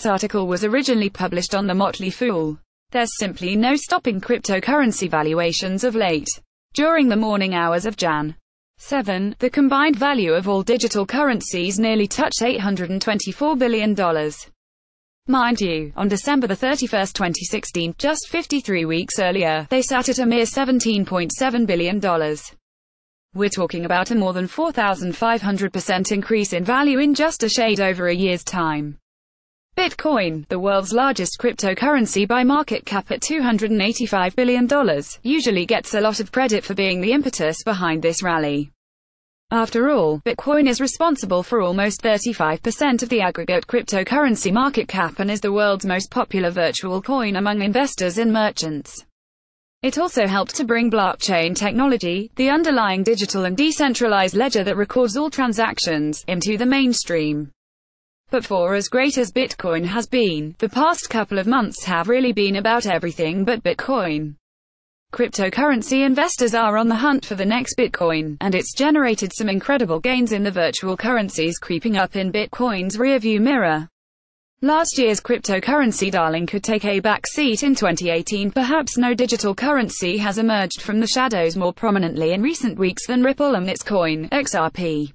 article was originally published on the Motley Fool. There's simply no stopping cryptocurrency valuations of late. During the morning hours of Jan. 7, the combined value of all digital currencies nearly touched $824 billion. Mind you, on December 31, 2016, just 53 weeks earlier, they sat at a mere $17.7 billion. We're talking about a more than 4,500% increase in value in just a shade over a year's time. Bitcoin, the world's largest cryptocurrency by market cap at $285 billion, usually gets a lot of credit for being the impetus behind this rally. After all, Bitcoin is responsible for almost 35% of the aggregate cryptocurrency market cap and is the world's most popular virtual coin among investors and merchants. It also helped to bring blockchain technology, the underlying digital and decentralized ledger that records all transactions, into the mainstream. But for as great as Bitcoin has been, the past couple of months have really been about everything but Bitcoin. Cryptocurrency investors are on the hunt for the next Bitcoin, and it's generated some incredible gains in the virtual currencies creeping up in Bitcoin's rearview mirror. Last year's cryptocurrency darling could take a back seat in 2018. Perhaps no digital currency has emerged from the shadows more prominently in recent weeks than Ripple and its coin, XRP.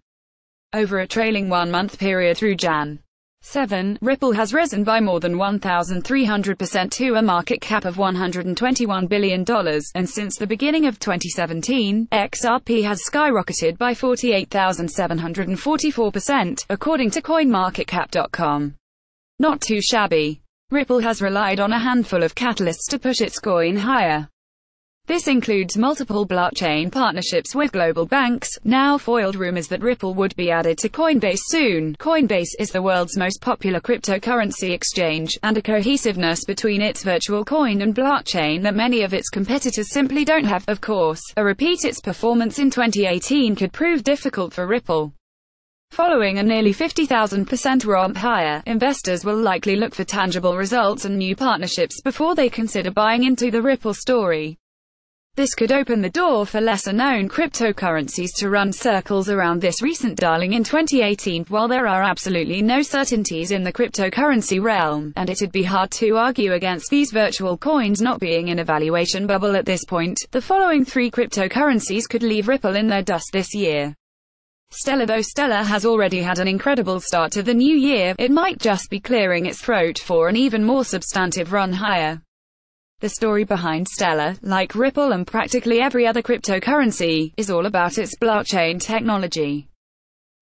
Over a trailing one-month period through Jan. 7, Ripple has risen by more than 1,300% to a market cap of $121 billion, and since the beginning of 2017, XRP has skyrocketed by 48,744%, according to CoinMarketCap.com. Not too shabby. Ripple has relied on a handful of catalysts to push its coin higher. This includes multiple blockchain partnerships with global banks, now foiled rumors that Ripple would be added to Coinbase soon. Coinbase is the world's most popular cryptocurrency exchange, and a cohesiveness between its virtual coin and blockchain that many of its competitors simply don't have. Of course, a repeat its performance in 2018 could prove difficult for Ripple. Following a nearly 50,000% romp higher, investors will likely look for tangible results and new partnerships before they consider buying into the Ripple story. This could open the door for lesser-known cryptocurrencies to run circles around this recent darling in 2018. While there are absolutely no certainties in the cryptocurrency realm, and it'd be hard to argue against these virtual coins not being in a valuation bubble at this point, the following three cryptocurrencies could leave Ripple in their dust this year. Stellar. Though Stellar has already had an incredible start to the new year, it might just be clearing its throat for an even more substantive run higher. The story behind Stellar, like Ripple and practically every other cryptocurrency, is all about its blockchain technology.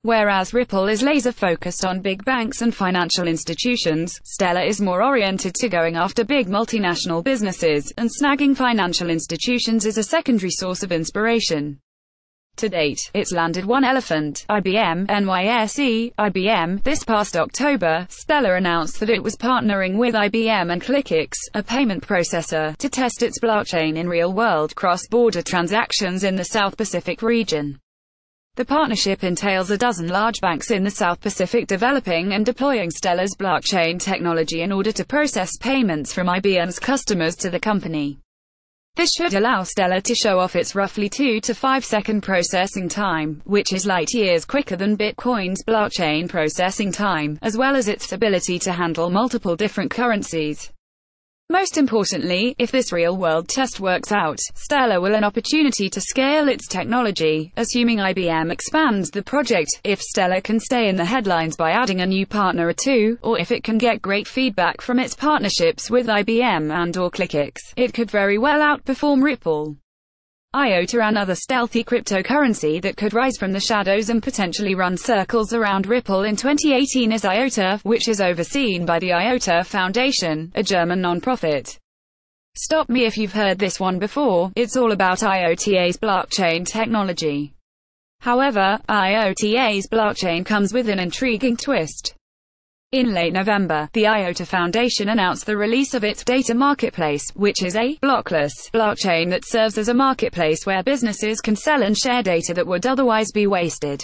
Whereas Ripple is laser-focused on big banks and financial institutions, Stellar is more oriented to going after big multinational businesses, and snagging financial institutions is a secondary source of inspiration. To date, it's landed one elephant, IBM, NYSE, IBM. This past October, Stellar announced that it was partnering with IBM and ClickX, a payment processor, to test its blockchain in real-world, cross-border transactions in the South Pacific region. The partnership entails a dozen large banks in the South Pacific developing and deploying Stellar's blockchain technology in order to process payments from IBM's customers to the company. This should allow Stellar to show off its roughly 2 to 5 second processing time, which is light years quicker than Bitcoin's blockchain processing time, as well as its ability to handle multiple different currencies. Most importantly, if this real-world test works out, Stellar will have an opportunity to scale its technology, assuming IBM expands the project, if Stellar can stay in the headlines by adding a new partner or two, or if it can get great feedback from its partnerships with IBM and/or ClickX, it could very well outperform Ripple. IOTA, another stealthy cryptocurrency that could rise from the shadows and potentially run circles around Ripple in 2018 is IOTA, which is overseen by the IOTA Foundation, a German non-profit. Stop me if you've heard this one before, it's all about IOTA's blockchain technology. However, IOTA's blockchain comes with an intriguing twist. In late November, the IOTA Foundation announced the release of its data marketplace, which is a blockless blockchain that serves as a marketplace where businesses can sell and share data that would otherwise be wasted.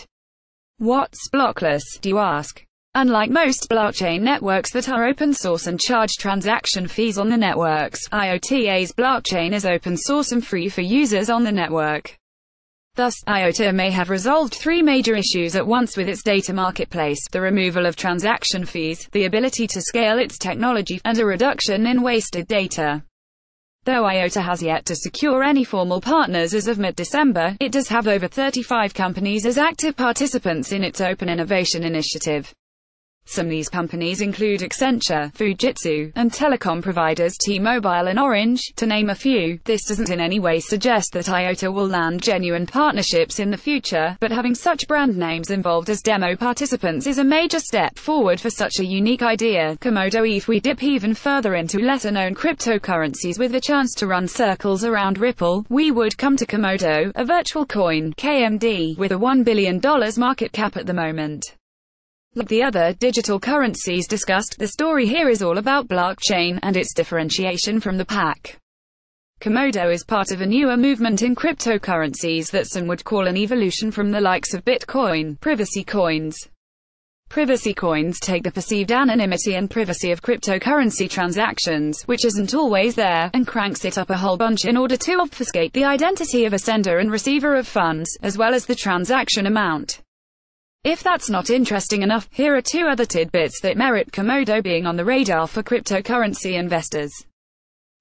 What's blockless, do you ask? Unlike most blockchain networks that are open source and charge transaction fees on the networks, IOTA's blockchain is open source and free for users on the network. Thus, IOTA may have resolved three major issues at once with its data marketplace: the removal of transaction fees, the ability to scale its technology, and a reduction in wasted data. Though IOTA has yet to secure any formal partners as of mid-December, it does have over 35 companies as active participants in its Open Innovation Initiative. Some of these companies include Accenture, Fujitsu, and telecom providers T-Mobile and Orange, to name a few. This doesn't in any way suggest that IOTA will land genuine partnerships in the future, but having such brand names involved as demo participants is a major step forward for such a unique idea. Komodo. If we dip even further into lesser-known cryptocurrencies with a chance to run circles around Ripple, we would come to Komodo, a virtual coin, KMD, with a $1 billion market cap at the moment. Like the other digital currencies discussed, the story here is all about blockchain and its differentiation from the pack. Komodo is part of a newer movement in cryptocurrencies that some would call an evolution from the likes of Bitcoin, privacy coins. Privacy coins take the perceived anonymity and privacy of cryptocurrency transactions, which isn't always there, and cranks it up a whole bunch in order to obfuscate the identity of a sender and receiver of funds, as well as the transaction amount. If that's not interesting enough, here are two other tidbits that merit Komodo being on the radar for cryptocurrency investors.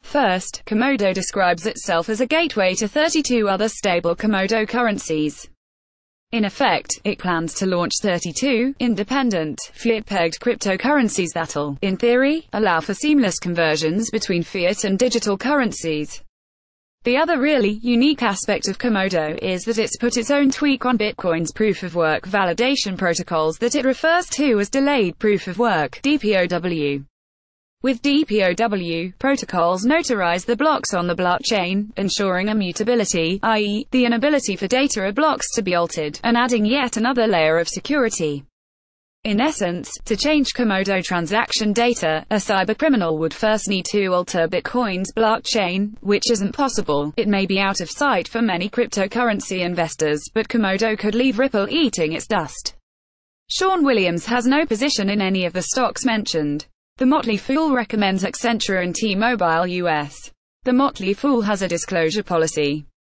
First, Komodo describes itself as a gateway to 32 other stable Komodo currencies. In effect, it plans to launch 32 independent, fiat-pegged cryptocurrencies that'll, in theory, allow for seamless conversions between fiat and digital currencies. The other really unique aspect of Komodo is that it's put its own tweak on Bitcoin's proof-of-work validation protocols that it refers to as delayed proof-of-work, DPOW. With DPOW, protocols notarize the blocks on the blockchain, ensuring immutability, i.e., the inability for data or blocks to be altered, and adding yet another layer of security. In essence, to change Komodo transaction data, a cybercriminal would first need to alter Bitcoin's blockchain, which isn't possible. It may be out of sight for many cryptocurrency investors, but Komodo could leave Ripple eating its dust. Sean Williams has no position in any of the stocks mentioned. The Motley Fool recommends Accenture and T-Mobile US. The Motley Fool has a disclosure policy.